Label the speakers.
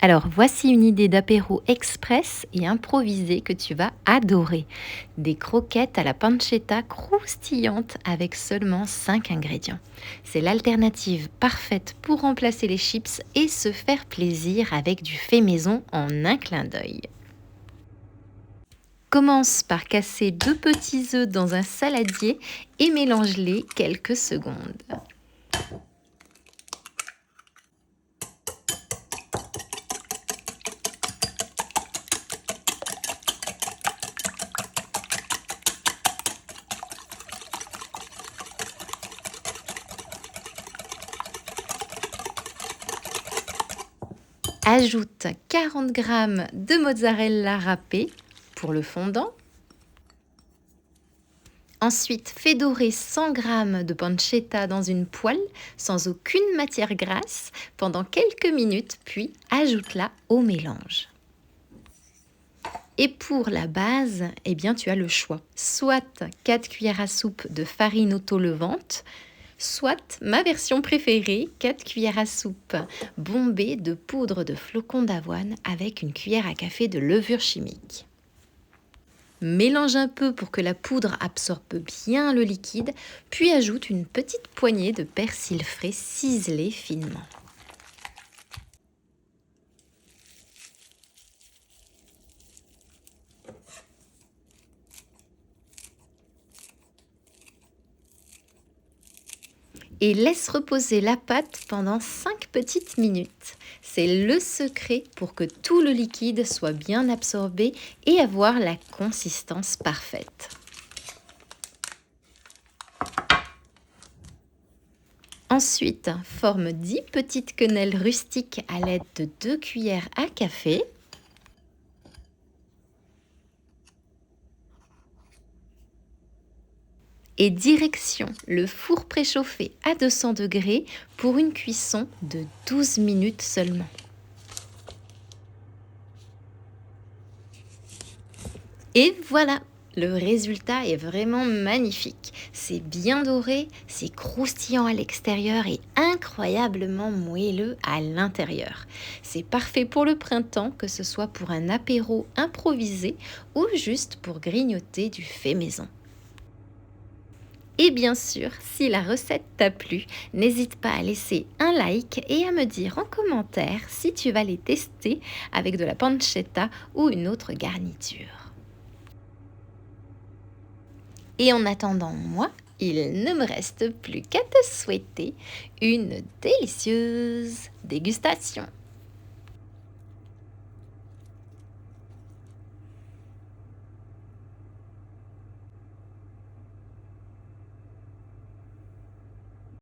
Speaker 1: Alors, voici une idée d'apéro express et improvisé que tu vas adorer. Des croquettes à la pancetta croustillantes avec seulement 5 ingrédients. C'est l'alternative parfaite pour remplacer les chips et se faire plaisir avec du fait maison en un clin d'œil. Commence par casser 2 petits œufs dans un saladier et mélange-les quelques secondes. Ajoute 40 g de mozzarella râpé pour le fondant. Ensuite, fais dorer 100 g de pancetta dans une poêle sans aucune matière grasse pendant quelques minutes, puis ajoute-la au mélange. Et pour la base, tu as le choix. Soit 4 cuillères à soupe de farine auto-levante, soit ma version préférée, 4 cuillères à soupe bombées de poudre de flocons d'avoine avec une cuillère à café de levure chimique. Mélange un peu pour que la poudre absorbe bien le liquide, puis ajoute une petite poignée de persil frais ciselé finement. Et laisse reposer la pâte pendant 5 petites minutes. C'est le secret pour que tout le liquide soit bien absorbé et avoir la consistance parfaite. Ensuite, forme 10 petites quenelles rustiques à l'aide de 2 cuillères à café. Et direction le four préchauffé à 200 degrés pour une cuisson de 12 minutes seulement. Et voilà, le résultat est vraiment magnifique. C'est bien doré, c'est croustillant à l'extérieur et incroyablement moelleux à l'intérieur. C'est parfait pour le printemps, que ce soit pour un apéro improvisé ou juste pour grignoter du fait maison. Et bien sûr, si la recette t'a plu, n'hésite pas à laisser un like et à me dire en commentaire si tu vas les tester avec de la pancetta ou une autre garniture. Et en attendant, moi, il ne me reste plus qu'à te souhaiter une délicieuse dégustation.